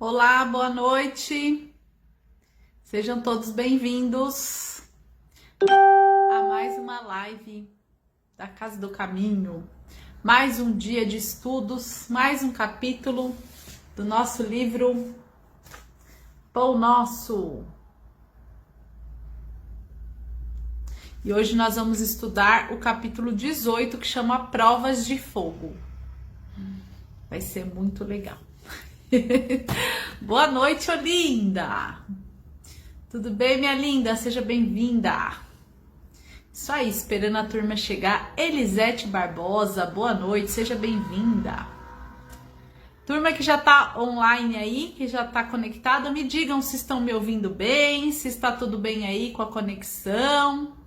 Olá, boa noite. Sejam todos bem-vindos a mais uma live da Casa do Caminho. Mais um dia de estudos, mais um capítulo do nosso livro Pão Nosso. E hoje nós vamos estudar o capítulo 18, que chama Provas de Fogo. Vai ser muito legal. Boa noite, ô linda! Tudo bem, minha linda? Seja bem-vinda! Isso aí, esperando a turma chegar. Elisete Barbosa, boa noite, seja bem-vinda! Turma que já tá online aí, que já tá conectada, me digam se estão me ouvindo bem, se está tudo bem aí com a conexão.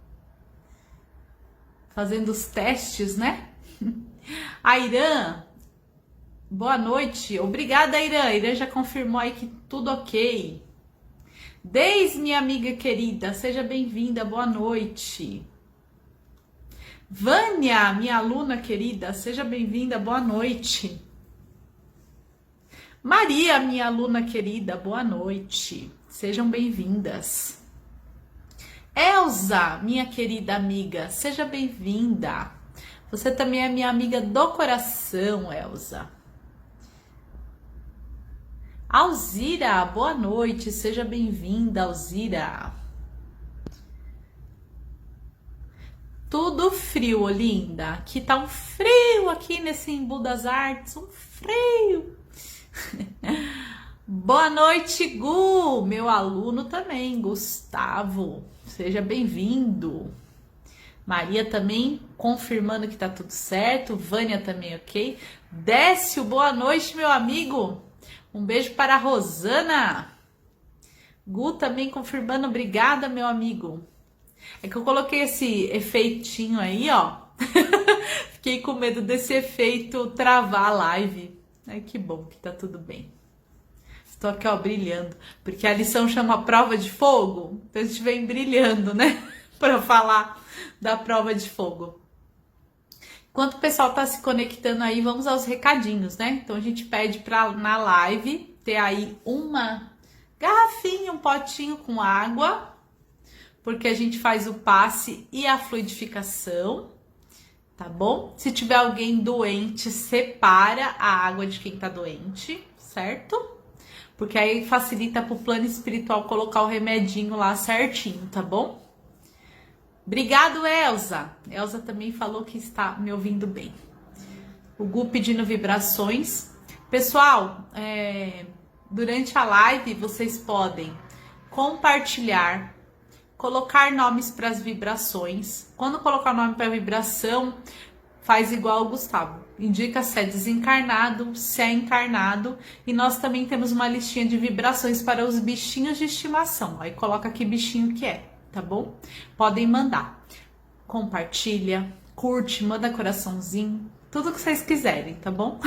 Fazendo os testes, né? A Irã, boa noite. Obrigada, Irã. Irã já confirmou aí que tudo ok. Deise, minha amiga querida, seja bem-vinda. Boa noite. Vânia, minha aluna querida, seja bem-vinda. Boa noite. Maria, minha aluna querida, boa noite. Sejam bem-vindas. Elza, minha querida amiga, seja bem-vinda. Você também é minha amiga do coração, Elza. Alzira, boa noite, seja bem-vinda, Alzira. Tudo frio, linda. Aqui tá um frio aqui nesse Embu das Artes, um frio. Boa noite, Gu, meu aluno também, Gustavo. Seja bem-vindo. Maria também confirmando que tá tudo certo. Vânia também ok. Décio, boa noite, meu amigo. Um beijo para a Rosana. Gu também confirmando, obrigada, meu amigo. É que eu coloquei esse efeitinho aí, ó. Fiquei com medo desse efeito travar a live. Ai, que bom que tá tudo bem. Estou aqui, ó, brilhando. Porque a lição chama Prova de Fogo. Então a gente vem brilhando, né? Para falar da prova de fogo. Enquanto o pessoal tá se conectando aí, vamos aos recadinhos, né? Então a gente pede para na live ter aí uma garrafinha, um potinho com água, porque a gente faz o passe e a fluidificação, tá bom? Se tiver alguém doente, separa a água de quem tá doente, certo? Porque aí facilita pro plano espiritual colocar o remedinho lá certinho, tá bom? Obrigado, Elza. Elza também falou que está me ouvindo bem. O Gu pedindo vibrações. Pessoal, durante a live vocês podem compartilhar, colocar nomes para as vibrações. Quando colocar o nome para a vibração, faz igual o Gustavo. Indica se é desencarnado, se é encarnado. E nós também temos uma listinha de vibrações para os bichinhos de estimação. Aí coloca que bichinho que é, tá bom? Podem mandar. Compartilha, curte, manda coraçãozinho. Tudo que vocês quiserem, tá bom?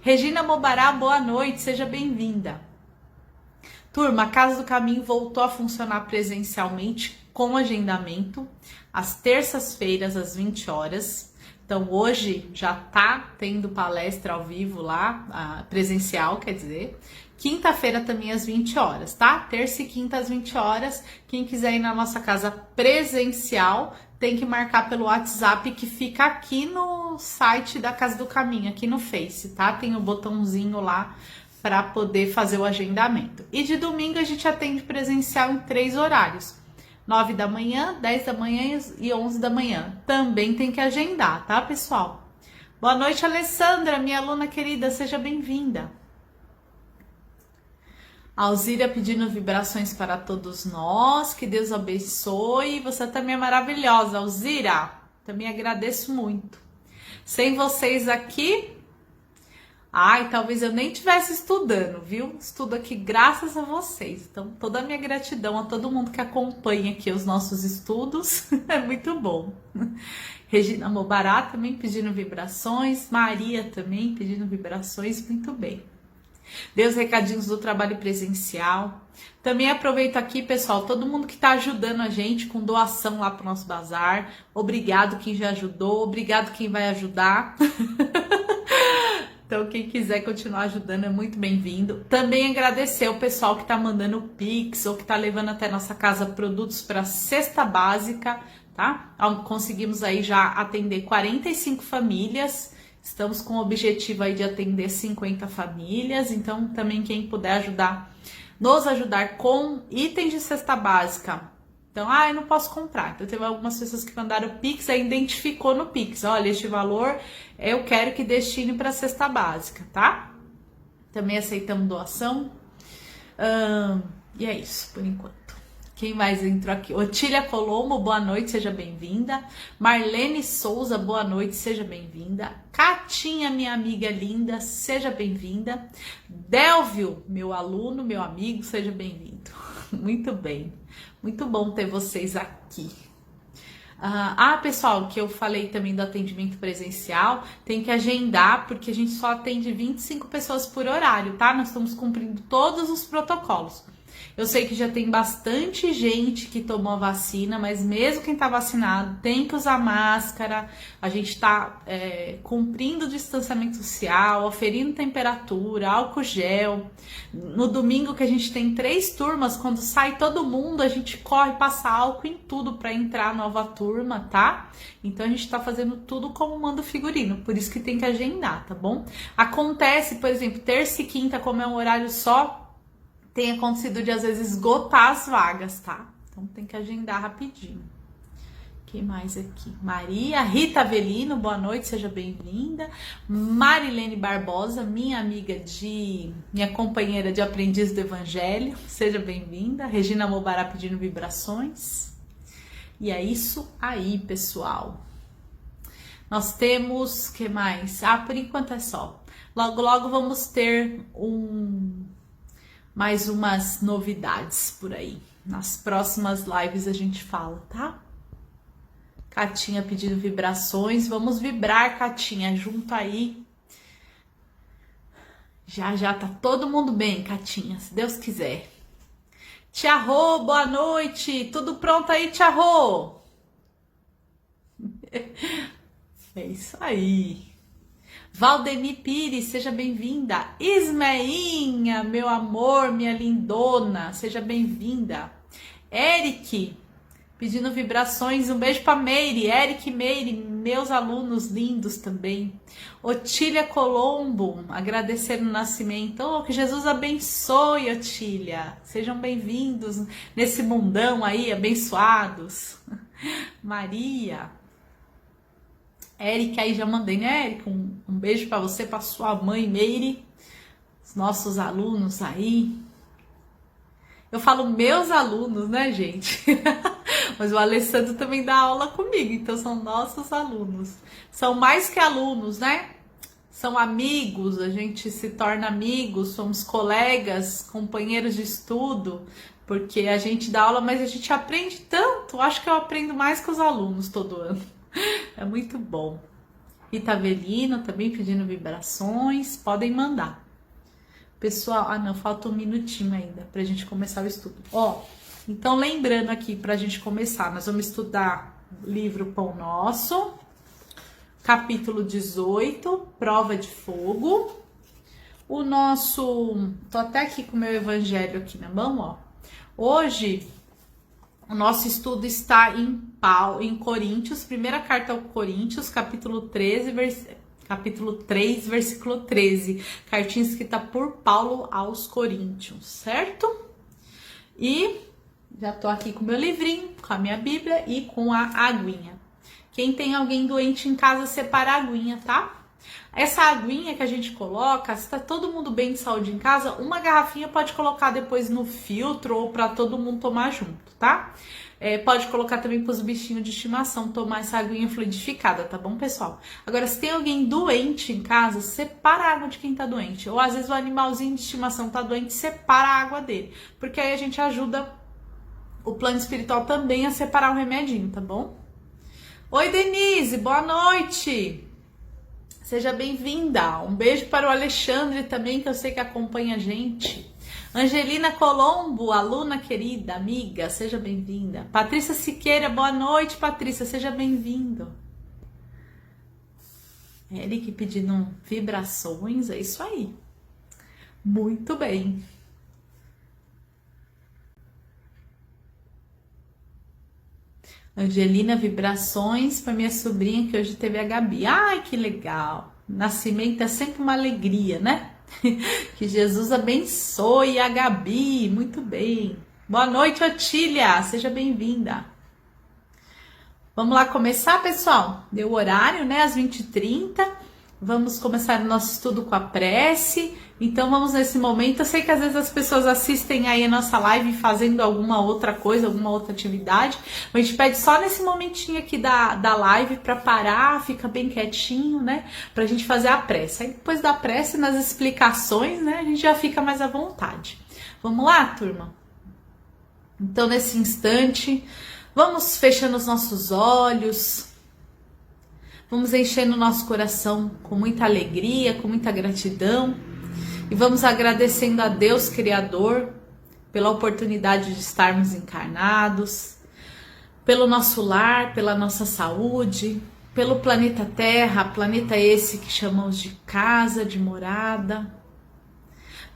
Regina Mobará, boa noite, seja bem-vinda. Turma, a Casa do Caminho voltou a funcionar presencialmente com agendamento, às terças-feiras, às 20 horas. Então, hoje já tá tendo palestra ao vivo lá, presencial, quer dizer. Quinta-feira também às 20 horas, tá? Terça e quinta às 20 horas. Quem quiser ir na nossa casa presencial, tem que marcar pelo WhatsApp que fica aqui no site da Casa do Caminho, aqui no Face, tá? Tem o botãozinho lá para poder fazer o agendamento. E de domingo a gente atende presencial em 3 horários. 9 da manhã, 10 da manhã e 11 da manhã. Também tem que agendar, tá, pessoal? Boa noite, Alessandra, minha aluna querida, seja bem-vinda. Alzira pedindo vibrações para todos nós, que Deus abençoe. Você também é maravilhosa, Alzira. Também agradeço muito. Sem vocês aqui, talvez eu nem estivesse estudando, viu? Estudo aqui graças a vocês. Então, toda a minha gratidão a todo mundo que acompanha aqui os nossos estudos. É muito bom. Regina Mobará também pedindo vibrações. Maria também pedindo vibrações. Muito bem. Dê os recadinhos do trabalho presencial. Também aproveito aqui, pessoal, todo mundo que está ajudando a gente com doação lá para o nosso bazar. Obrigado quem já ajudou. Obrigado quem vai ajudar. Então, quem quiser continuar ajudando é muito bem-vindo. Também agradecer o pessoal que está mandando Pix ou que está levando até nossa casa produtos para cesta básica, tá? Conseguimos aí já atender 45 famílias. Estamos com o objetivo aí de atender 50 famílias. Então, também quem puder ajudar, nos ajudar com itens de cesta básica. Então, eu não posso comprar. Então, teve algumas pessoas que mandaram Pix, aí identificou no Pix. Olha, este valor eu quero que destine para a cesta básica, tá? Também aceitamos doação. E é isso, por enquanto. Quem mais entrou aqui? Otília Colombo, boa noite, seja bem-vinda. Marlene Souza, boa noite, seja bem-vinda. Catinha, minha amiga linda, seja bem-vinda. Delvio, meu aluno, meu amigo, seja bem-vindo. Muito bem. Muito bom ter vocês aqui. Pessoal, que eu falei também do atendimento presencial, tem que agendar, porque a gente só atende 25 pessoas por horário, tá? Nós estamos cumprindo todos os protocolos. Eu sei que já tem bastante gente que tomou a vacina, mas mesmo quem tá vacinado tem que usar máscara. A gente tá cumprindo o distanciamento social, oferindo temperatura, álcool gel. No domingo que a gente tem 3 turmas, quando sai todo mundo, a gente corre, passa álcool em tudo para entrar a nova turma, tá? Então a gente tá fazendo tudo como manda o figurino, por isso que tem que agendar, tá bom? Acontece, por exemplo, terça e quinta, como é um horário só, tem acontecido de às vezes esgotar as vagas, tá? Então tem que agendar rapidinho. Quem mais aqui? Maria Rita Avelino, boa noite, seja bem-vinda. Marilene Barbosa, minha companheira de aprendiz do Evangelho, seja bem-vinda. Regina Mobará pedindo vibrações. E é isso aí, pessoal. Nós temos, que mais? Por enquanto é só. Logo, logo vamos ter mais umas novidades por aí. Nas próximas lives a gente fala, tá? Catinha pedindo vibrações. Vamos vibrar, Catinha, junto aí. Já tá todo mundo bem, Catinha, se Deus quiser. Tia Rô, boa noite. Tudo pronto aí, Tia Rô? É isso aí. Valdeni Pires, seja bem-vinda. Ismeinha, meu amor, minha lindona, seja bem-vinda. Eric, pedindo vibrações, um beijo para Meire. Eric e Meire, meus alunos lindos também. Otília Colombo, agradecer o nascimento. Que Jesus abençoe, Otília. Sejam bem-vindos nesse mundão aí, abençoados. Maria. Eric, aí já mandei, né, Eric? Um beijo para você, para sua mãe, Meire, os nossos alunos aí. Eu falo meus alunos, né, gente? Mas o Alessandro também dá aula comigo, então são nossos alunos. São mais que alunos, né? São amigos, a gente se torna amigos, somos colegas, companheiros de estudo, porque a gente dá aula, mas a gente aprende tanto. Acho que eu aprendo mais que os alunos todo ano. É muito bom. Rita Avelino também pedindo vibrações. Podem mandar. Pessoal, não, falta um minutinho ainda pra gente começar o estudo. Então lembrando aqui pra gente começar, nós vamos estudar o livro Pão Nosso, capítulo 18, Prova de Fogo. Tô até aqui com o meu evangelho aqui na mão, Hoje o nosso estudo está em Coríntios, primeira carta ao Coríntios, capítulo 3, versículo 13. Cartinha escrita por Paulo aos Coríntios, certo? E já tô aqui com o meu livrinho, com a minha Bíblia e com a aguinha. Quem tem alguém doente em casa, separa a aguinha, tá? Essa aguinha que a gente coloca, se tá todo mundo bem de saúde em casa, uma garrafinha pode colocar depois no filtro ou para todo mundo tomar junto, tá? Pode colocar também para os bichinhos de estimação tomar essa aguinha fluidificada, tá bom, pessoal? Agora, se tem alguém doente em casa, separa a água de quem tá doente. Ou às vezes o animalzinho de estimação tá doente, separa a água dele. Porque aí a gente ajuda o plano espiritual também a separar o remedinho, tá bom? Oi, Denise, boa noite! Seja bem-vinda. Um beijo para o Alexandre também, que eu sei que acompanha a gente. Angelina Colombo, aluna querida, amiga, seja bem-vinda. Patrícia Siqueira, boa noite, Patrícia, seja bem-vindo. Eric pedindo vibrações, é isso aí. Muito bem. Angelina, vibrações para minha sobrinha que hoje teve a Gabi. Ai, que legal. Nascimento é sempre uma alegria, né? Que Jesus abençoe a Gabi. Muito bem. Boa noite, Otília. Seja bem-vinda. Vamos lá começar, pessoal? Deu o horário, né? Às 20h30. Vamos começar o nosso estudo com a prece. Então vamos nesse momento. Eu sei que às vezes as pessoas assistem aí a nossa live fazendo alguma outra coisa, alguma outra atividade. Mas a gente pede só nesse momentinho aqui da live para parar, fica bem quietinho, né? Pra gente fazer a prece. Aí depois da prece, nas explicações, né? A gente já fica mais à vontade. Vamos lá, turma? Então nesse instante, vamos fechando os nossos olhos. Vamos enchendo o nosso coração com muita alegria, com muita gratidão. E vamos agradecendo a Deus Criador pela oportunidade de estarmos encarnados, pelo nosso lar, pela nossa saúde, pelo planeta Terra, planeta esse que chamamos de casa, de morada.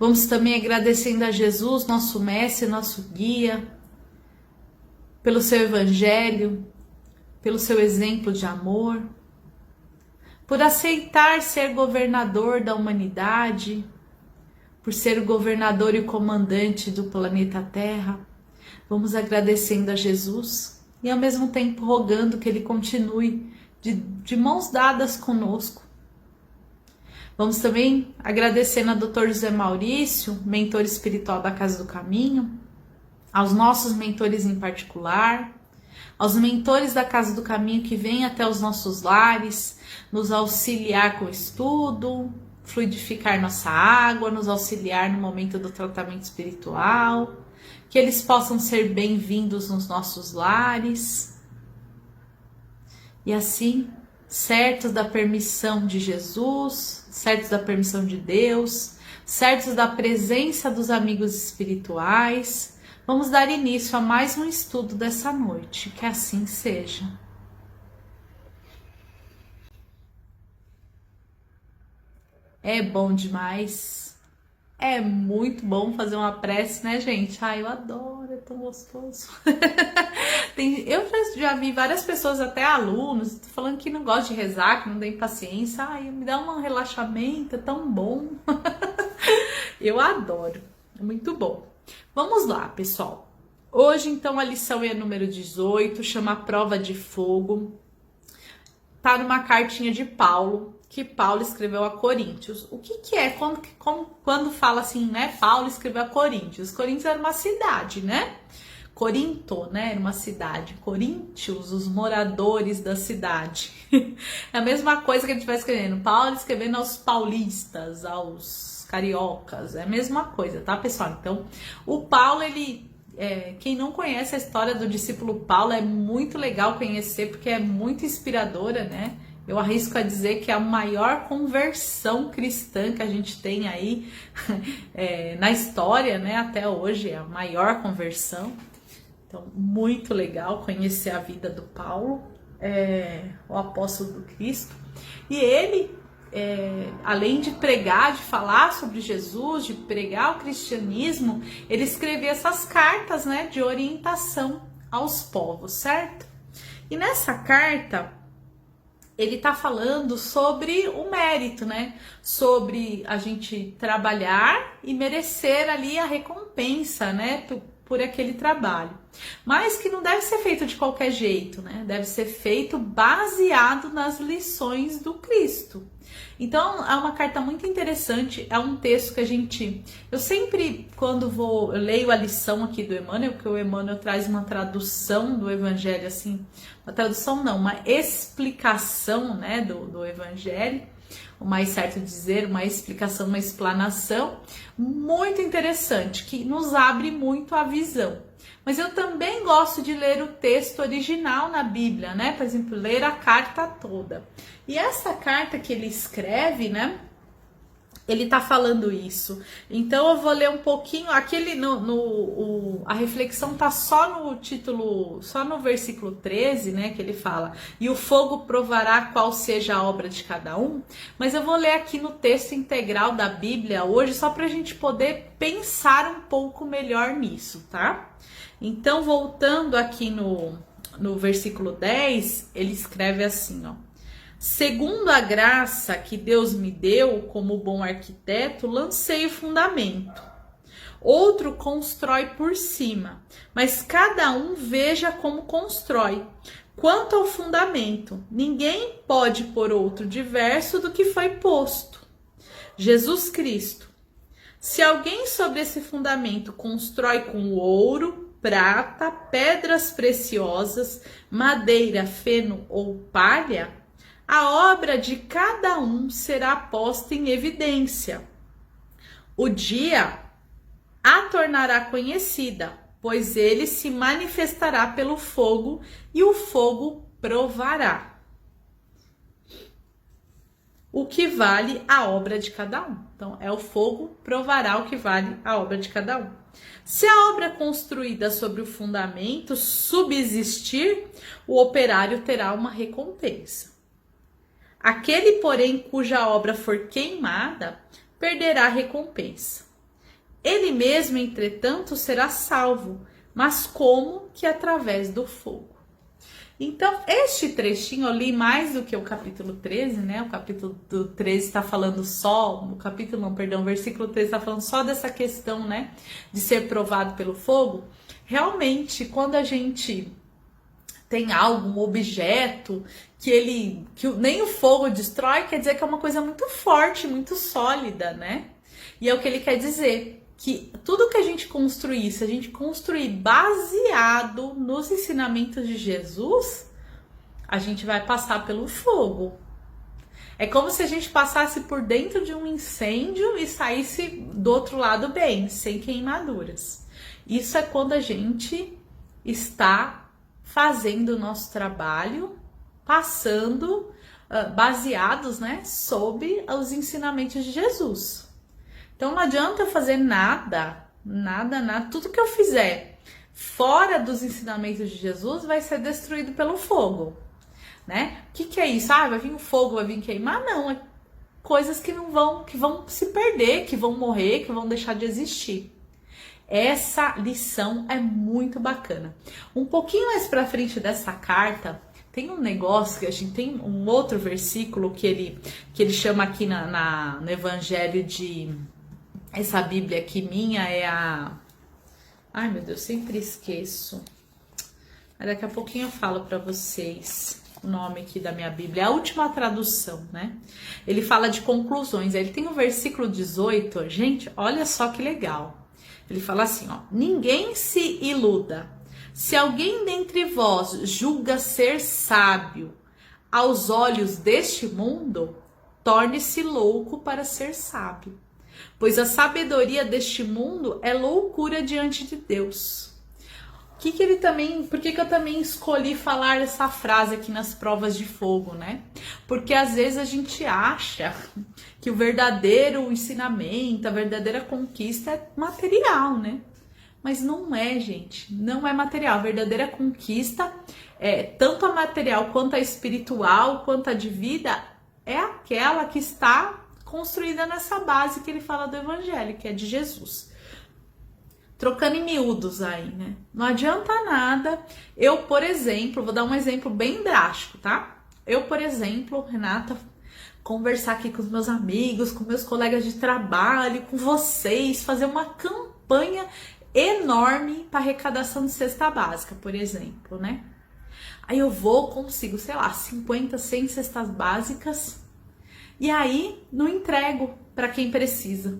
Vamos também agradecendo a Jesus, nosso mestre, nosso guia, pelo seu evangelho, pelo seu exemplo de amor, por aceitar ser governador da humanidade, por ser o governador e o comandante do planeta Terra. Vamos agradecendo a Jesus e ao mesmo tempo rogando que ele continue de mãos dadas conosco. Vamos também agradecendo a Dr. José Maurício, mentor espiritual da Casa do Caminho, aos nossos mentores em particular, aos mentores da Casa do Caminho que vêm até os nossos lares, nos auxiliar com o estudo, fluidificar nossa água, nos auxiliar no momento do tratamento espiritual, que eles possam ser bem-vindos nos nossos lares. E assim, certos da permissão de Jesus, certos da permissão de Deus, certos da presença dos amigos espirituais, vamos dar início a mais um estudo dessa noite, que assim seja. É bom demais, é muito bom fazer uma prece, né, gente? Ai, eu adoro, é tão gostoso. Eu já vi várias pessoas, até alunos, falando que não gostam de rezar, que não tem paciência. Ai, me dá um relaxamento, é tão bom. Eu adoro, é muito bom. Vamos lá, pessoal. Hoje, então, a lição é a número 18, chama Prova de Fogo. Tá numa cartinha de Paulo, que Paulo escreveu a Coríntios. O que é? Quando fala assim, né? Paulo escreveu a Coríntios. Coríntios era uma cidade, né? Corinto, né? Era uma cidade. Coríntios, os moradores da cidade. É a mesma coisa que a gente vai escrevendo. Paulo escrevendo aos paulistas, aos cariocas. É a mesma coisa, tá, pessoal? Então, o Paulo, quem não conhece a história do discípulo Paulo, é muito legal conhecer, porque é muito inspiradora, né? Eu arrisco a dizer que é a maior conversão cristã que a gente tem aí na história, né? Até hoje é a maior conversão. Então, muito legal conhecer a vida do Paulo, o apóstolo do Cristo. E ele, além de pregar, de falar sobre Jesus, de pregar o cristianismo, ele escrevia essas cartas, né, de orientação aos povos, certo? E nessa carta, ele tá falando sobre o mérito, né? Sobre a gente trabalhar e merecer ali a recompensa, né? Por aquele trabalho. Mas que não deve ser feito de qualquer jeito, né? Deve ser feito baseado nas lições do Cristo. Então, é uma carta muito interessante, é um texto que eu sempre, quando eu leio a lição aqui do Emmanuel, porque o Emmanuel traz uma tradução do Evangelho, assim, uma tradução não, uma explicação, né, do Evangelho, o mais certo dizer, uma explicação, uma explanação, muito interessante, que nos abre muito a visão. Mas eu também gosto de ler o texto original na Bíblia, né? Por exemplo, ler a carta toda. E essa carta que ele escreve, né? ele tá falando isso. Então eu vou ler um pouquinho, aquele a reflexão tá só no título, só no versículo 13, né, que ele fala: "E o fogo provará qual seja a obra de cada um", mas eu vou ler aqui no texto integral da Bíblia hoje, só pra gente poder pensar um pouco melhor nisso, tá? Então, voltando aqui no versículo 10, ele escreve assim, ó: "Segundo a graça que Deus me deu como bom arquiteto, lancei o fundamento. Outro constrói por cima, mas cada um veja como constrói. Quanto ao fundamento, ninguém pode pôr outro diverso do que foi posto: Jesus Cristo. Se alguém sobre esse fundamento constrói com ouro, prata, pedras preciosas, madeira, feno ou palha, a obra de cada um será posta em evidência. O dia a tornará conhecida, pois ele se manifestará pelo fogo e o fogo provará o que vale a obra de cada um." Então, é o fogo provará o que vale a obra de cada um. "Se a obra construída sobre o fundamento subsistir, o operário terá uma recompensa. Aquele, porém, cuja obra for queimada, perderá a recompensa. Ele mesmo, entretanto, será salvo, mas como que através do fogo." Então, este trechinho eu li mais do que o capítulo 13, né? O capítulo 13 está falando só, o versículo 13 está falando só dessa questão, né? De ser provado pelo fogo. Realmente, quando a gente tem algo, um objeto, que nem o fogo destrói, quer dizer que é uma coisa muito forte, muito sólida, né? E é o que ele quer dizer, que tudo que a gente construir, se a gente construir baseado nos ensinamentos de Jesus, a gente vai passar pelo fogo. É como se a gente passasse por dentro de um incêndio e saísse do outro lado bem, sem queimaduras. Isso é quando a gente está fazendo o nosso trabalho, passando, baseados, né, sob os ensinamentos de Jesus. Então não adianta eu fazer nada, tudo que eu fizer fora dos ensinamentos de Jesus vai ser destruído pelo fogo, né? O que é isso? Vai vir o fogo, vai vir queimar? Não, é coisas que vão se perder, que vão morrer, que vão deixar de existir. Essa lição é muito bacana. Um pouquinho mais pra frente dessa carta, tem um negócio que a gente tem um outro versículo que ele chama aqui no Evangelho de... Essa Bíblia aqui minha é a... Ai, meu Deus, sempre esqueço. Mas daqui a pouquinho eu falo para vocês o nome aqui da minha Bíblia. É a última tradução, né? Ele fala de conclusões. Ele tem o versículo 18. Gente, olha só que legal. Ele fala assim, ó: "Ninguém se iluda. Se alguém dentre vós julga ser sábio aos olhos deste mundo, torne-se louco para ser sábio. Pois a sabedoria deste mundo é loucura diante de Deus." Por que eu também escolhi falar essa frase aqui nas provas de fogo, né? Porque às vezes a gente acha que o verdadeiro ensinamento, a verdadeira conquista é material, né? Mas não é, gente. Não é material. A verdadeira conquista, tanto a material quanto a espiritual, quanto a de vida, é aquela que está construída nessa base que ele fala do Evangelho, que é de Jesus. Trocando em miúdos aí, né? Não adianta nada eu, por exemplo, vou dar um exemplo bem drástico, tá? Eu, por exemplo, Renata, conversar aqui com os meus amigos, com meus colegas de trabalho, com vocês, fazer uma campanha enorme para arrecadação de cesta básica, por exemplo, né? Aí eu consigo, sei lá, 50, 100 cestas básicas e aí não entrego para quem precisa.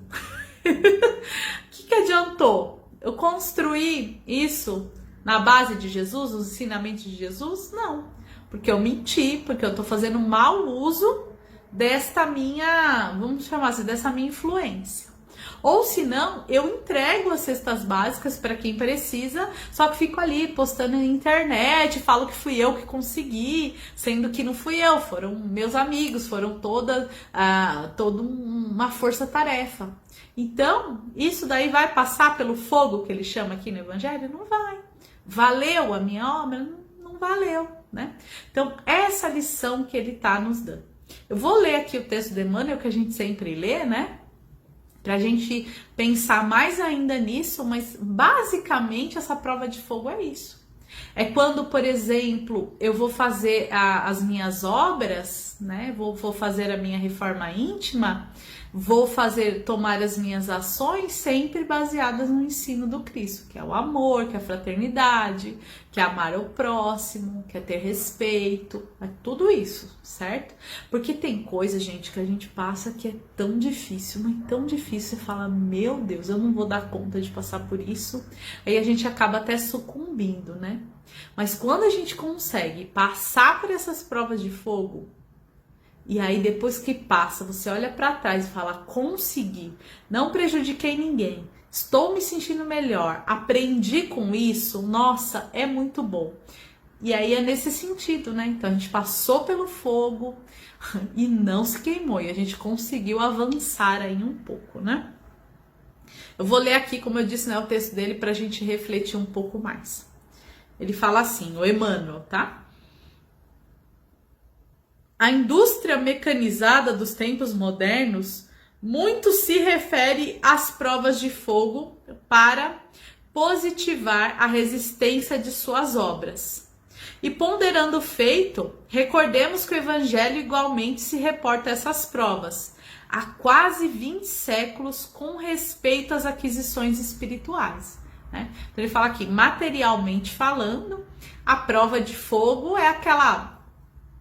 O que adiantou? Eu construí isso na base de Jesus, os ensinamentos de Jesus? Não, porque eu menti, porque eu tô fazendo mau uso desta minha, vamos chamar assim, dessa minha influência. Ou se não, eu entrego as cestas básicas para quem precisa, só que fico ali postando na internet, falo que fui eu que consegui, sendo que não fui eu, foram meus amigos, foram toda uma força-tarefa. Então, isso daí vai passar pelo fogo que ele chama aqui no Evangelho? Não vai. Valeu a minha obra? Não valeu, né? Então, essa lição que ele está nos dando. Eu vou ler aqui o texto de Emmanuel, que a gente sempre lê, né? Pra gente pensar mais ainda nisso, mas basicamente essa prova de fogo é isso. É quando, por exemplo, eu vou fazer as minhas obras, né? Vou fazer a minha reforma íntima, vou tomar as minhas ações sempre baseadas no ensino do Cristo, que é o amor, que é a fraternidade, que é amar o próximo, que é ter respeito, é tudo isso, certo? Porque tem coisa, gente, que a gente passa que é tão difícil, mas tão difícil, você fala, meu Deus, eu não vou dar conta de passar por isso, aí a gente acaba até sucumbindo, né? Mas quando a gente consegue passar por essas provas de fogo, e aí depois que passa, você olha para trás e fala, consegui, não prejudiquei ninguém, estou me sentindo melhor, aprendi com isso, nossa, é muito bom. E aí é nesse sentido, né? Então a gente passou pelo fogo e não se queimou, e a gente conseguiu avançar aí um pouco, né? Eu vou ler aqui, como eu disse, né, o texto dele para a gente refletir um pouco mais. Ele fala assim, o Emmanuel, tá? A indústria mecanizada dos tempos modernos muito se refere às provas de fogo para positivar a resistência de suas obras. E ponderando o feito, recordemos que o Evangelho igualmente se reporta a essas provas, há quase 20 séculos com respeito às aquisições espirituais. Né? Então ele fala aqui, materialmente falando, a prova de fogo é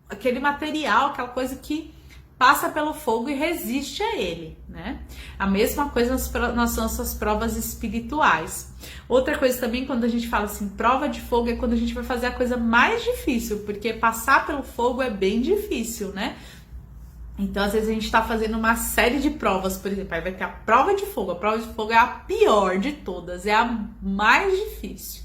aquele material, aquela coisa que passa pelo fogo e resiste a ele, né? A mesma coisa nas nossas provas espirituais. Outra coisa também, quando a gente fala assim, prova de fogo, é quando a gente vai fazer a coisa mais difícil, porque passar pelo fogo é bem difícil, né? Então, às vezes a gente tá fazendo uma série de provas, por exemplo, aí vai ter a prova de fogo. A prova de fogo é a pior de todas, é a mais difícil.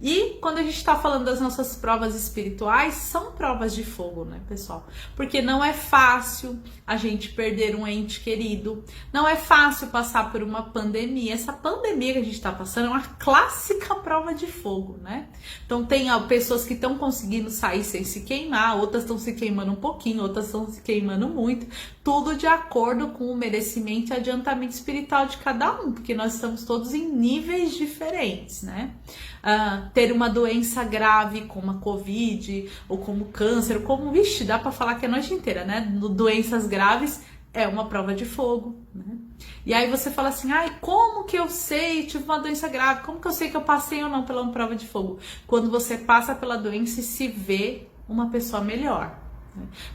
E quando a gente está falando das nossas provas espirituais, são provas de fogo, né, pessoal? Porque não é fácil a gente perder um ente querido, não é fácil passar por uma pandemia. Essa pandemia que a gente está passando é uma clássica prova de fogo, né? Então tem pessoas que estão conseguindo sair sem se queimar, outras estão se queimando um pouquinho, outras estão se queimando muito, tudo de acordo com o merecimento e adiantamento espiritual de cada um, porque nós estamos todos em níveis diferentes, né? Ter uma doença grave como a Covid, ou como câncer, ou como, vixe, dá pra falar que é a noite inteira, né? Doenças graves é uma prova de fogo, né? E aí você fala assim, ai, como que eu sei, tive uma doença grave, como que eu sei que eu passei ou não pela uma prova de fogo? Quando você passa pela doença e se vê uma pessoa melhor.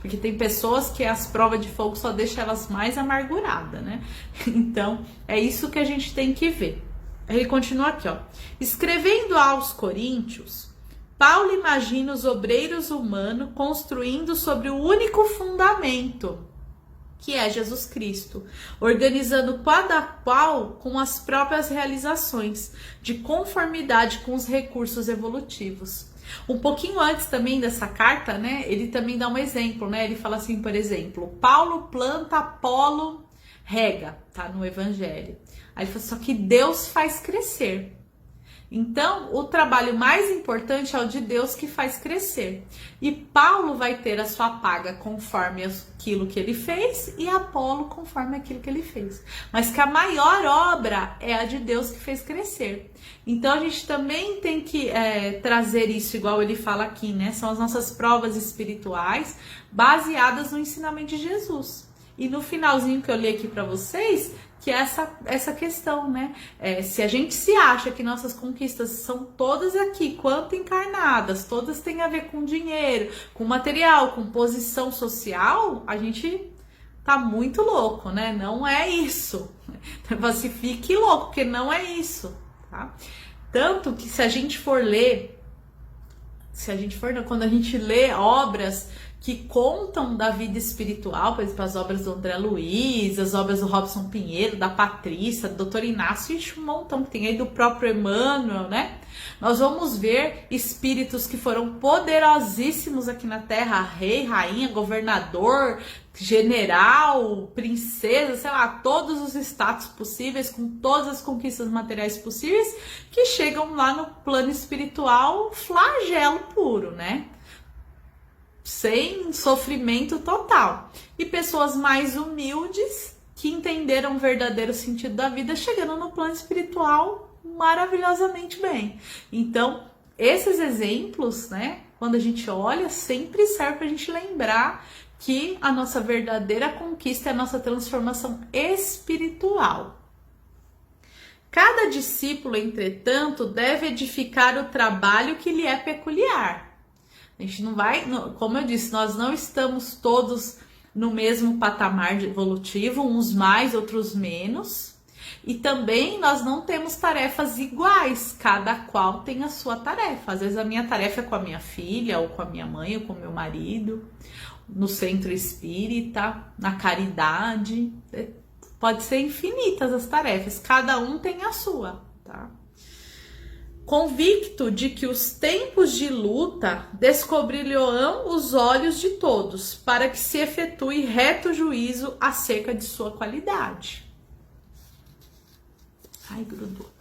Porque tem pessoas que as provas de fogo só deixam elas mais amarguradas, né? Então, é isso que a gente tem que ver. Ele continua aqui, ó. Escrevendo aos Coríntios, Paulo imagina os obreiros humanos construindo sobre o único fundamento, que é Jesus Cristo, organizando cada qual com as próprias realizações, de conformidade com os recursos evolutivos. Um pouquinho antes também dessa carta, né, ele também dá um exemplo, né? Ele fala assim, por exemplo, Paulo planta, Apolo rega, tá no Evangelho. Aí ele fala, só que Deus faz crescer. Então, o trabalho mais importante é o de Deus que faz crescer. E Paulo vai ter a sua paga conforme aquilo que ele fez e Apolo conforme aquilo que ele fez. Mas que a maior obra é a de Deus que fez crescer. Então, a gente também tem que trazer isso, igual ele fala aqui, né? São as nossas provas espirituais baseadas no ensinamento de Jesus. E no finalzinho que eu li aqui para vocês, que é essa questão, né? Se a gente se acha que nossas conquistas são todas aqui, quanto encarnadas, todas têm a ver com dinheiro, com material, com posição social, a gente tá muito louco, né? Não é isso. Então, se fique louco, porque não é isso, tá? Tanto que se a gente for ler, quando a gente lê obras que contam da vida espiritual, por exemplo, as obras do André Luiz, as obras do Robson Pinheiro, da Patrícia, do Dr. Inácio, e um montão que tem aí do próprio Emmanuel, né? Nós vamos ver espíritos que foram poderosíssimos aqui na Terra, rei, rainha, governador, general, princesa, sei lá, todos os status possíveis, com todas as conquistas materiais possíveis, que chegam lá no plano espiritual, flagelo puro, né? Sem sofrimento total. E pessoas mais humildes que entenderam o verdadeiro sentido da vida, chegando no plano espiritual maravilhosamente bem. Então, esses exemplos, né, quando a gente olha, sempre serve pra gente lembrar que a nossa verdadeira conquista é a nossa transformação espiritual. Cada discípulo, entretanto, deve edificar o trabalho que lhe é peculiar. A gente não vai, como eu disse, nós não estamos todos no mesmo patamar evolutivo, uns mais, outros menos. E também nós não temos tarefas iguais, cada qual tem a sua tarefa. Às vezes a minha tarefa é com a minha filha, ou com a minha mãe, ou com o meu marido, no centro espírita, na caridade. Pode ser infinitas as tarefas, cada um tem a sua, tá? Convicto de que os tempos de luta descobrir-lhe-ão os olhos de todos, para que se efetue reto juízo acerca de sua qualidade. Ai, grudou.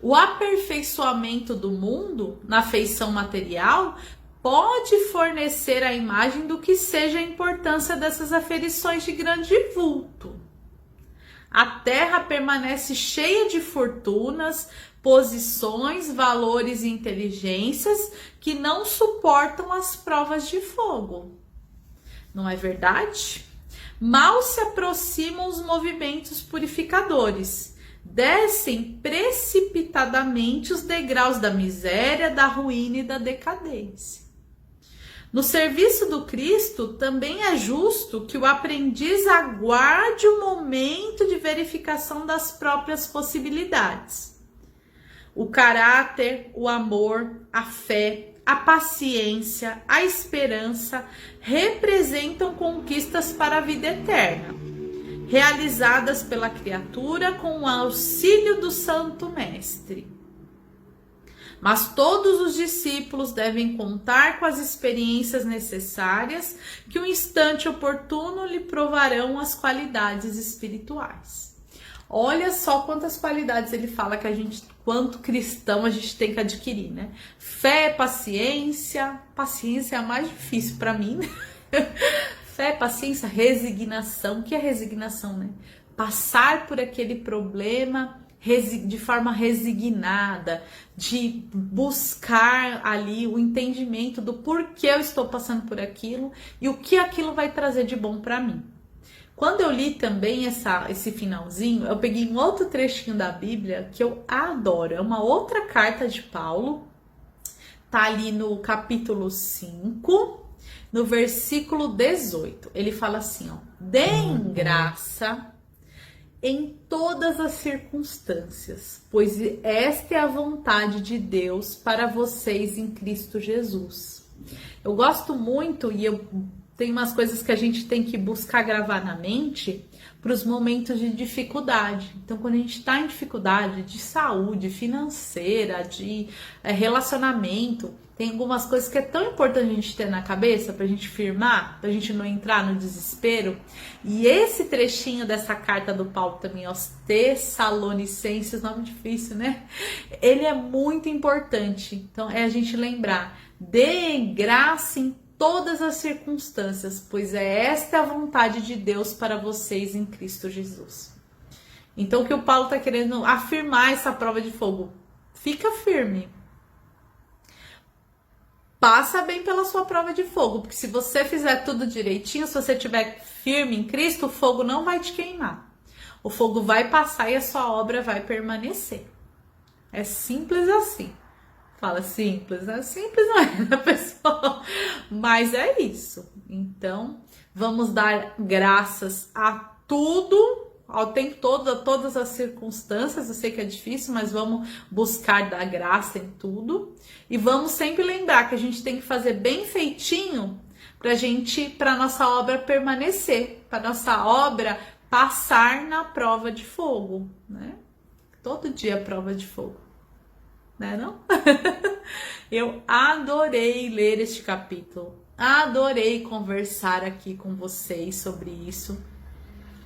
O aperfeiçoamento do mundo na feição material pode fornecer a imagem do que seja a importância dessas aferições de grande vulto. A terra permanece cheia de fortunas, posições, valores e inteligências que não suportam as provas de fogo. Não é verdade? Mal se aproximam os movimentos purificadores. Descem precipitadamente os degraus da miséria, da ruína e da decadência. No serviço do Cristo, também é justo que o aprendiz aguarde o momento de verificação das próprias possibilidades. O caráter, o amor, a fé, a paciência, a esperança representam conquistas para a vida eterna, realizadas pela criatura com o auxílio do Santo Mestre. Mas todos os discípulos devem contar com as experiências necessárias que o instante oportuno lhe provarão as qualidades espirituais. Olha só quantas qualidades ele fala que a gente, quanto cristão, a gente tem que adquirir, né? Fé, paciência. Paciência é a mais difícil para mim, né? Fé, paciência, resignação. O que é resignação, né? Passar por aquele problema de forma resignada, de buscar ali o entendimento do porquê eu estou passando por aquilo e o que aquilo vai trazer de bom para mim. Quando eu li também esse finalzinho, eu peguei um outro trechinho da Bíblia que eu adoro. É uma outra carta de Paulo, tá ali no capítulo 5, no versículo 18. Ele fala assim, ó: deem graça em todas as circunstâncias, pois esta é a vontade de Deus para vocês em Cristo Jesus. Eu gosto muito e tem umas coisas que a gente tem que buscar gravar na mente para os momentos de dificuldade. Então, quando a gente está em dificuldade de saúde, financeira, de relacionamento, tem algumas coisas que é tão importante a gente ter na cabeça para a gente firmar, para a gente não entrar no desespero. E esse trechinho dessa carta do Paulo também aos Tessalonicenses, nome difícil, né? Ele é muito importante. Então, é a gente lembrar: dê graça em todas as circunstâncias, pois é esta a vontade de Deus para vocês em Cristo Jesus. Então, o que o Paulo está querendo afirmar essa prova de fogo? Fica firme. Passa bem pela sua prova de fogo, porque se você fizer tudo direitinho, se você estiver firme em Cristo, o fogo não vai te queimar. O fogo vai passar e a sua obra vai permanecer. É simples assim. Fala simples, né? Simples não é, né, pessoal? Mas é isso. Então, vamos dar graças a tudo, ao tempo todo, a todas as circunstâncias. Eu sei que é difícil, mas vamos buscar dar graça em tudo. E vamos sempre lembrar que a gente tem que fazer bem feitinho, para nossa obra permanecer, para nossa obra passar na prova de fogo, né? Todo dia prova de fogo, né não? Eu adorei ler este capítulo, adorei conversar aqui com vocês sobre isso.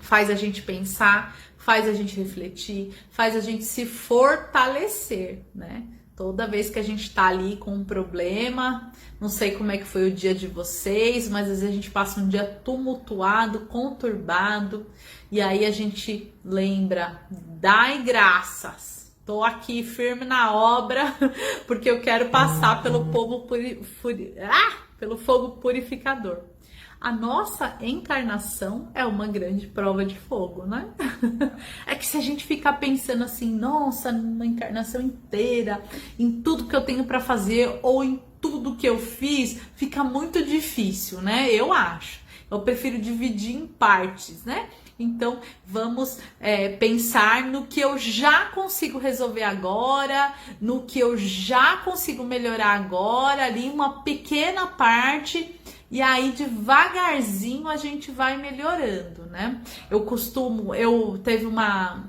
Faz a gente pensar, faz a gente refletir, faz a gente se fortalecer, né? Toda vez que a gente tá ali com um problema, não sei como é que foi o dia de vocês, mas às vezes a gente passa um dia tumultuado, conturbado, e aí a gente lembra, dai graças, tô aqui firme na obra, porque eu quero passar pelo pelo fogo purificador. A nossa encarnação é uma grande prova de fogo, né? É que se a gente ficar pensando assim, nossa, uma encarnação inteira, em tudo que eu tenho para fazer ou em tudo que eu fiz, fica muito difícil, né? Eu acho. Eu prefiro dividir em partes, né? Então, vamos pensar no que eu já consigo resolver agora, no que eu já consigo melhorar agora, ali uma pequena parte. E aí, devagarzinho, a gente vai melhorando, né? Eu teve uma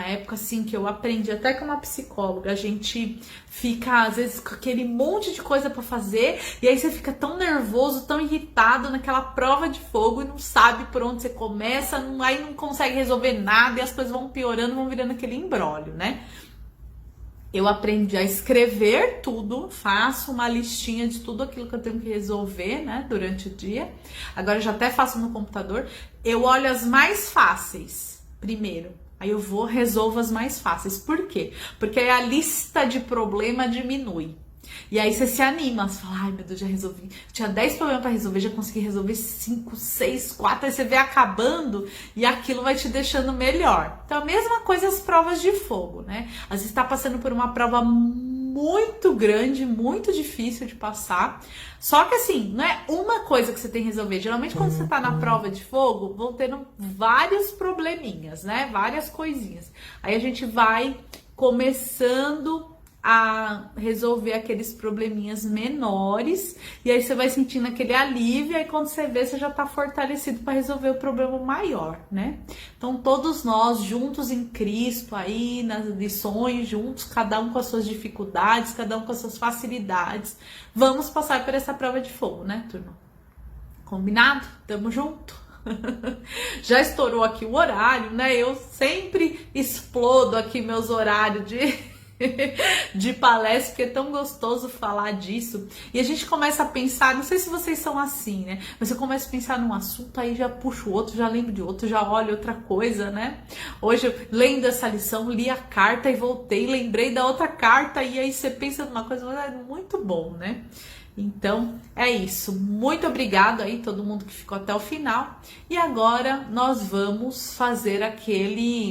época assim que eu aprendi até com uma psicóloga, a gente fica às vezes com aquele monte de coisa para fazer e aí você fica tão nervoso, tão irritado naquela prova de fogo e não sabe por onde você começa, aí não consegue resolver nada e as coisas vão piorando, vão virando aquele imbróglio, né? Eu aprendi a escrever tudo, faço uma listinha de tudo aquilo que eu tenho que resolver, né, durante o dia. Agora eu já até faço no computador. Eu olho as mais fáceis primeiro. Aí eu vou, resolvo as mais fáceis. Por quê? Porque aí a lista de problema diminui. E aí você se anima, você fala, ai meu Deus, já resolvi. Tinha 10 problemas para resolver, já consegui resolver 5, 6, 4. Aí você vê acabando e aquilo vai te deixando melhor. Então a mesma coisa as provas de fogo, né? Às vezes está passando por uma prova muito grande, muito difícil de passar. Só que assim, não é uma coisa que você tem que resolver. Geralmente quando você tá na prova de fogo, vão tendo vários probleminhas, né? Várias coisinhas. Aí a gente vai começando a resolver aqueles probleminhas menores, e aí você vai sentindo aquele alívio, e aí quando você vê, você já tá fortalecido para resolver o problema maior, né? Então todos nós juntos em Cristo aí, nas lições, juntos, cada um com as suas dificuldades, cada um com as suas facilidades, vamos passar por essa prova de fogo, né, turma? Combinado? Tamo junto? Já estourou aqui o horário, né? Eu sempre explodo aqui meus horários de palestra, porque é tão gostoso falar disso. E a gente começa a pensar, não sei se vocês são assim, né? Mas eu começo a pensar num assunto, aí já puxo outro, já lembro de outro, já olho outra coisa, né? Hoje, lendo essa lição, li a carta e voltei, lembrei da outra carta, e aí você pensa numa coisa, mas é muito bom, né? Então, é isso. Muito obrigado aí todo mundo que ficou até o final. E agora nós vamos fazer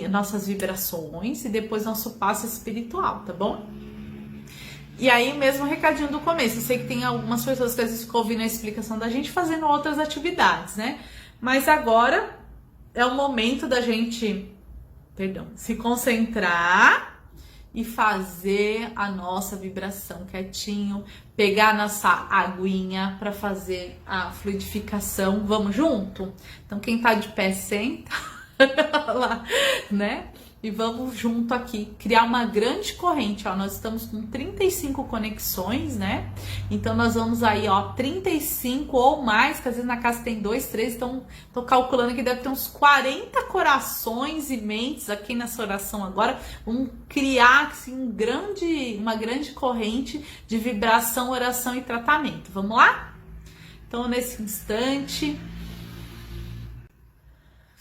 nossas vibrações e depois nosso passo espiritual, tá bom? E aí, mesmo recadinho do começo. Eu sei que tem algumas pessoas que às vezes ficam ouvindo a explicação da gente fazendo outras atividades, né? Mas agora é o momento da gente, se concentrar e fazer a nossa vibração quietinho, pegar a nossa aguinha para fazer a fluidificação. Vamos junto? Então quem tá de pé senta lá, né? E vamos junto aqui criar uma grande corrente, ó. Nós estamos com 35 conexões, né? Então nós vamos aí, ó, 35 ou mais, que às vezes na casa tem 2, 3, então tô calculando que deve ter uns 40 corações e mentes aqui nessa oração agora. Vamos criar assim uma grande corrente de vibração, oração e tratamento. Vamos lá? Então nesse instante,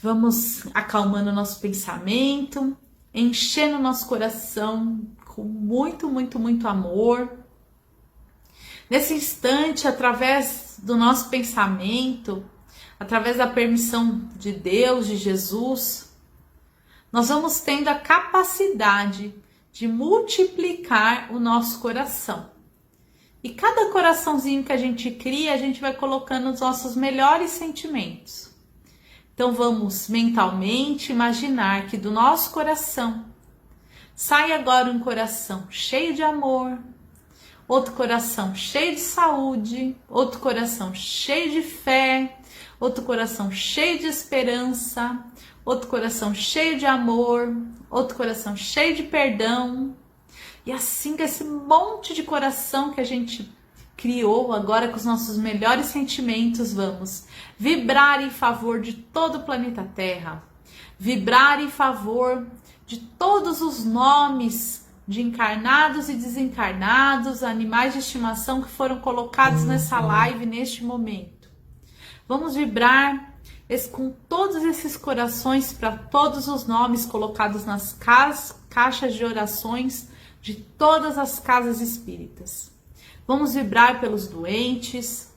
vamos acalmando o nosso pensamento, enchendo o nosso coração com muito, muito, muito amor. Nesse instante, através do nosso pensamento, através da permissão de Deus, de Jesus, nós vamos tendo a capacidade de multiplicar o nosso coração. E cada coraçãozinho que a gente cria, a gente vai colocando os nossos melhores sentimentos. Então vamos mentalmente imaginar que do nosso coração sai agora um coração cheio de amor, outro coração cheio de saúde, outro coração cheio de fé, outro coração cheio de esperança, outro coração cheio de amor, outro coração cheio de perdão. E assim, com esse monte de coração que a gente criou, agora com os nossos melhores sentimentos, vamos vibrar em favor de todo o planeta Terra, vibrar em favor de todos os nomes de encarnados e desencarnados, animais de estimação que foram colocados nessa live neste momento. Vamos vibrar com todos esses corações para todos os nomes colocados nas caixas de orações de todas as casas espíritas. Vamos vibrar pelos doentes,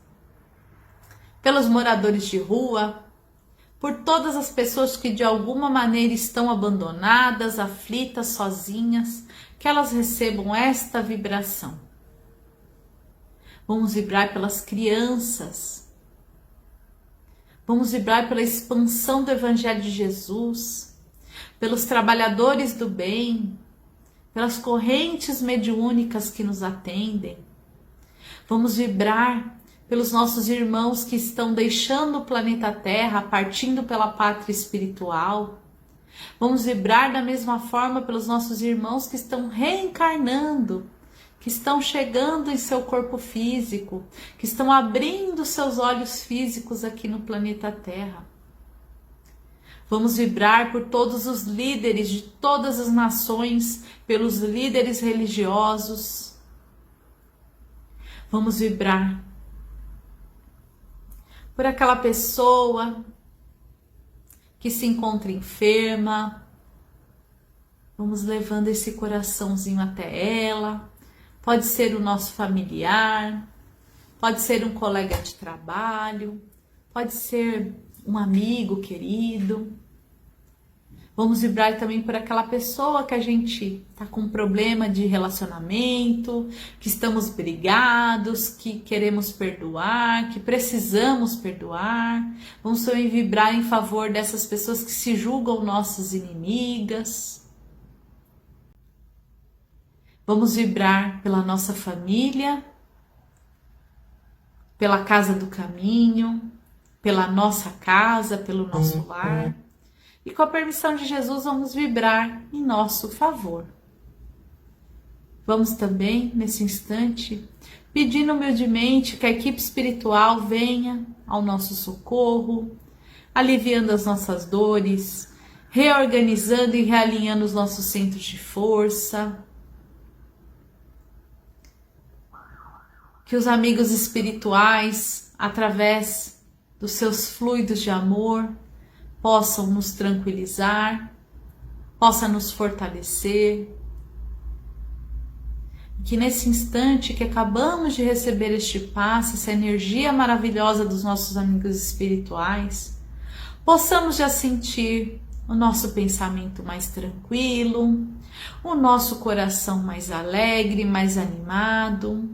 pelos moradores de rua, por todas as pessoas que de alguma maneira estão abandonadas, aflitas, sozinhas, que elas recebam esta vibração. Vamos vibrar pelas crianças. Vamos vibrar pela expansão do Evangelho de Jesus, pelos trabalhadores do bem, pelas correntes mediúnicas que nos atendem. Vamos vibrar pelos nossos irmãos que estão deixando o planeta Terra, partindo pela pátria espiritual. Vamos vibrar da mesma forma pelos nossos irmãos que estão reencarnando, que estão chegando em seu corpo físico, que estão abrindo seus olhos físicos aqui no planeta Terra. Vamos vibrar por todos os líderes de todas as nações, pelos líderes religiosos. Vamos vibrar por aquela pessoa que se encontra enferma. Vamos levando esse coraçãozinho até ela. Pode ser o nosso familiar, pode ser um colega de trabalho, pode ser um amigo querido. Vamos vibrar também por aquela pessoa que a gente está com problema de relacionamento, que estamos brigados, que queremos perdoar, que precisamos perdoar. Vamos também vibrar em favor dessas pessoas que se julgam nossas inimigas. Vamos vibrar pela nossa família, pela casa do caminho, pela nossa casa, pelo nosso lar. E com a permissão de Jesus, vamos vibrar em nosso favor. Vamos também, nesse instante, pedindo humildemente que a equipe espiritual venha ao nosso socorro, aliviando as nossas dores, reorganizando e realinhando os nossos centros de força. Que os amigos espirituais, através dos seus fluidos de amor, possam nos tranquilizar, possam nos fortalecer. Que nesse instante que acabamos de receber este passe, essa energia maravilhosa dos nossos amigos espirituais, possamos já sentir o nosso pensamento mais tranquilo, o nosso coração mais alegre, mais animado,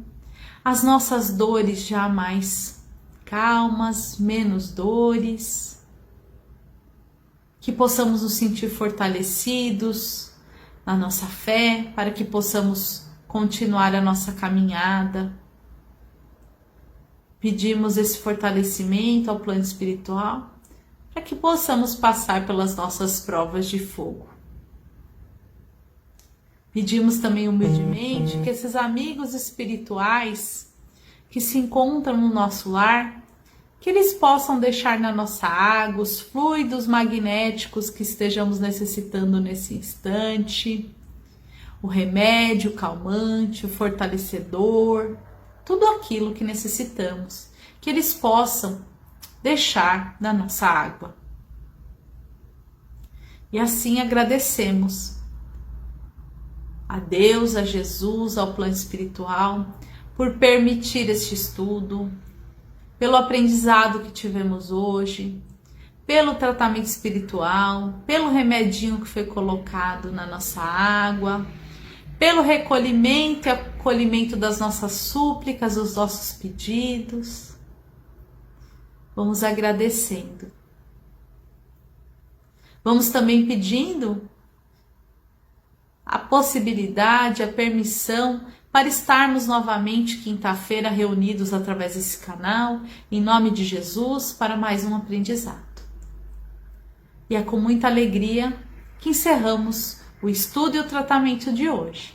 as nossas dores já mais calmas, menos dores. Que possamos nos sentir fortalecidos na nossa fé, para que possamos continuar a nossa caminhada. Pedimos esse fortalecimento ao plano espiritual, para que possamos passar pelas nossas provas de fogo. Pedimos também humildemente que esses amigos espirituais que se encontram no nosso lar, que eles possam deixar na nossa água os fluidos magnéticos que estejamos necessitando nesse instante, o remédio, o calmante, o fortalecedor, tudo aquilo que necessitamos, que eles possam deixar na nossa água. E assim agradecemos a Deus, a Jesus, ao plano espiritual, por permitir este estudo, pelo aprendizado que tivemos hoje, pelo tratamento espiritual, pelo remedinho que foi colocado na nossa água, pelo recolhimento e acolhimento das nossas súplicas, dos nossos pedidos. Vamos agradecendo. Vamos também pedindo a possibilidade, a permissão para estarmos novamente quinta-feira reunidos através desse canal, em nome de Jesus, para mais um aprendizado. E é com muita alegria que encerramos o estudo e o tratamento de hoje.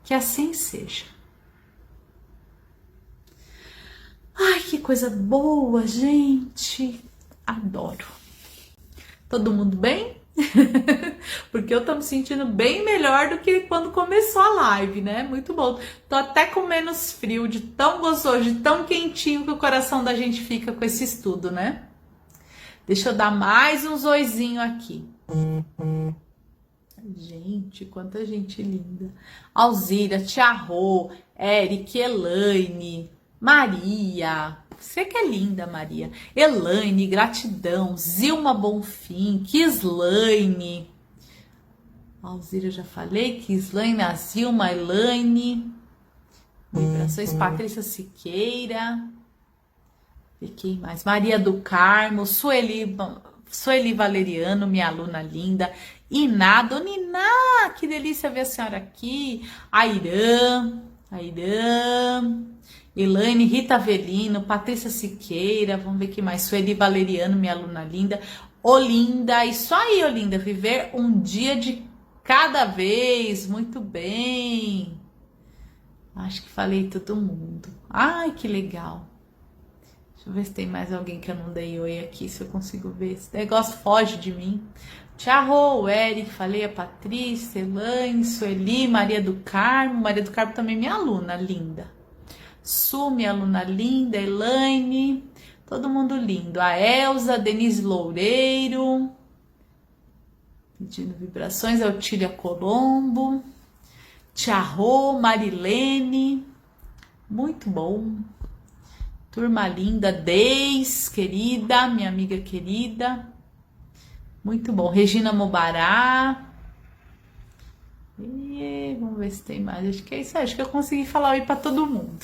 Que assim seja. Ai, que coisa boa, gente! Adoro. Todo mundo bem? Porque eu tô me sentindo bem melhor do que quando começou a live, né? Muito bom. Tô até com menos frio, de tão gostoso, de tão quentinho que o coração da gente fica com esse estudo, né? Deixa eu dar mais um zoizinho aqui. Gente, quanta gente linda. Alzira, Tia Rô, Eric, Elaine, Maria. Você que é linda, Maria. Elaine, gratidão. Zilma Bonfim, Kislaine. Alzira, já falei. Kislaine, a Zilma, Elaine. Vibrações, Patrícia Siqueira. E quem mais? Maria do Carmo, Sueli Valeriano, minha aluna linda. Iná, Dona Iná, que delícia ver a senhora aqui. Airã. Elaine, Rita Avelino, Patrícia Siqueira, vamos ver quem mais. Sueli Valeriano, minha aluna linda. Olinda, isso aí, Olinda, viver um dia de cada vez, muito bem. Acho que falei todo mundo. Ai, que legal. Deixa eu ver se tem mais alguém que eu não dei oi aqui, se eu consigo ver. Esse negócio foge de mim. Tia Rô, Eric, falei a Patrícia, Elaine, Sueli, Maria do Carmo. Maria do Carmo também minha aluna, linda. Su, minha aluna linda, Elaine, todo mundo lindo. A Elza, Denise Loureiro, pedindo vibrações, a Otília Colombo. Tia Rô, Marilene, muito bom. Turma linda, Deis, querida, minha amiga querida. Muito bom. Regina Mobará. E vamos ver se tem mais. Acho que é isso. Acho que eu consegui falar oi para todo mundo.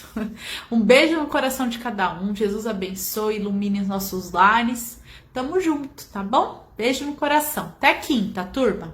Um beijo no coração de cada um. Jesus abençoe, ilumine os nossos lares. Tamo junto, tá bom? Beijo no coração. Até quinta, turma.